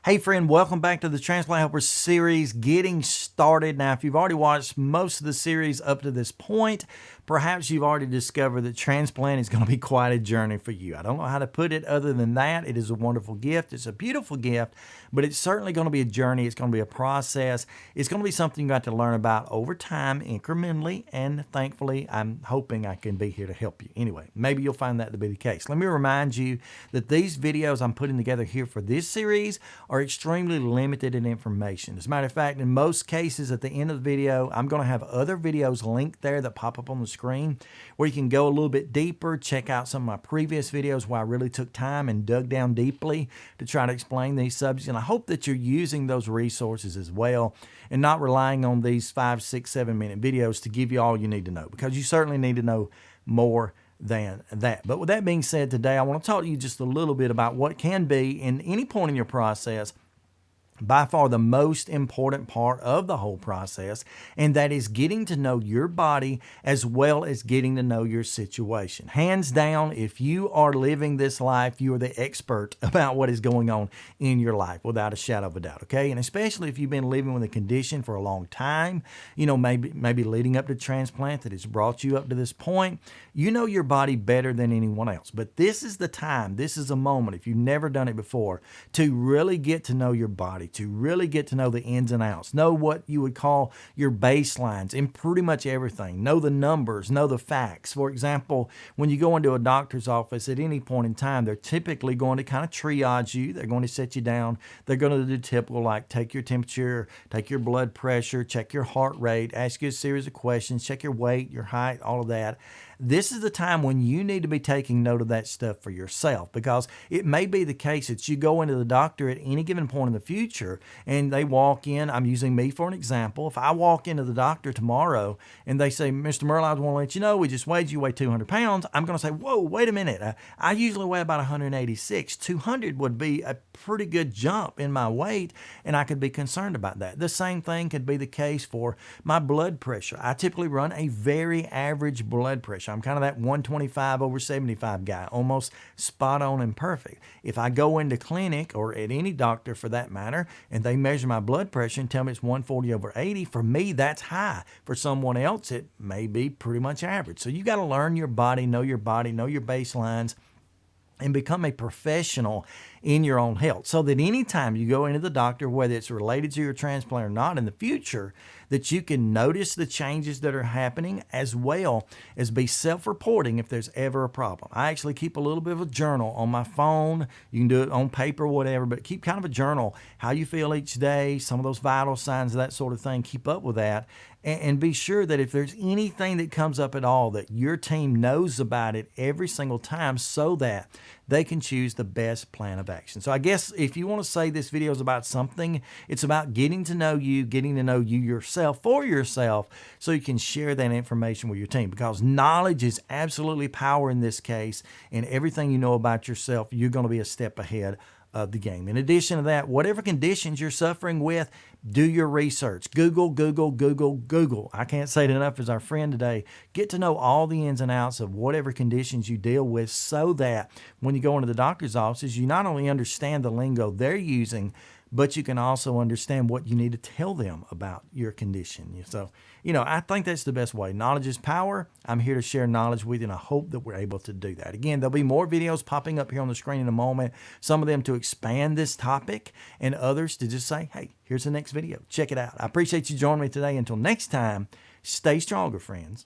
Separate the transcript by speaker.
Speaker 1: Hey friend, welcome back to the Transplant Helper series, getting started. Now, if you've already watched most of the series up to this point, perhaps you've already discovered that transplant is going to be quite a journey for you. I don't know how to put it other than that. It is a wonderful gift. It's a beautiful gift, but it's certainly going to be a journey. It's going to be a process. It's going to be something you got to learn about over time, incrementally, and thankfully, I'm hoping I can be here to help you. Anyway, maybe you'll find that to be the case. Let me remind you that these videos I'm putting together here for this series are extremely limited in information. As a matter of fact, in most cases at the end of the video, I'm going to have other videos linked there that pop up on the screen where you can go a little bit deeper, check out some of my previous videos where I really took time and dug down deeply to try to explain these subjects. And I hope that you're using those resources as well and not relying on these 5, 6, 7-minute videos to give you all you need to know, because you certainly need to know more than that. But with that being said, today I want to talk to you just a little bit about what can be, in any point in your process, by far the most important part of the whole process, and that is getting to know your body as well as getting to know your situation. Hands down, if you are living this life, you are the expert about what is going on in your life, without a shadow of a doubt, okay? And especially if you've been living with a condition for a long time, maybe leading up to transplant that has brought you up to this point, you know your body better than anyone else. But this is the time, this is a moment, if you've never done it before, to really get to know your body, to really get to know the ins and outs, know what you would call your baselines in pretty much everything, know the numbers, know the facts. For example, when you go into a doctor's office at any point in time, they're typically going to kind of triage you. They're going to set you down. They're going to do typical, like take your temperature, take your blood pressure, check your heart rate, ask you a series of questions, check your weight, your height, all of that. This is the time when you need to be taking note of that stuff for yourself, because it may be the case that you go into the doctor at any given point in the future and they walk in. I'm using me for an example. If I walk into the doctor tomorrow and they say, Mr. Merle, I want to let you know we just weighed you, weigh 200 pounds. I'm going to say, whoa, wait a minute. I usually weigh about 186. 200 would be a pretty good jump in my weight, and I could be concerned about that. The same thing could be the case for my blood pressure. I typically run a very average blood pressure. I'm kind of that 125/75 guy, almost spot on and perfect. If I go into clinic, or at any doctor for that matter, and they measure my blood pressure and tell me it's 140/80, for me, that's high. For someone else, it may be pretty much average. So you got to learn your body, know your baselines, and become a professional in your own health, so that anytime you go into the doctor, whether it's related to your transplant or not in the future, that you can notice the changes that are happening, as well as be self-reporting if there's ever a problem. I actually keep a little bit of a journal on my phone. You can do it on paper or whatever, but keep kind of a journal, how you feel each day, some of those vital signs, that sort of thing. Keep up with that, and be sure that if there's anything that comes up at all, that your team knows about it every single time, so that they can choose the best plan of action. So I guess if you want to say this video is about something, it's about getting to know you yourself for yourself, so you can share that information with your team, because knowledge is absolutely power in this case, and everything you know about yourself, you're going to be a step ahead of the game. In addition to that, whatever conditions you're suffering with, do your research. Google. I can't say it enough as our friend today. Get to know all the ins and outs of whatever conditions you deal with, so that when you go into the doctor's offices, you not only understand the lingo they're using, but you can also understand what you need to tell them about your condition. So, I think that's the best way. Knowledge is power. I'm here to share knowledge with you, and I hope that we're able to do that. Again, there'll be more videos popping up here on the screen in a moment, some of them to expand this topic, and others to just say, hey, here's the next video. Check it out. I appreciate you joining me today. Until next time, stay stronger, friends.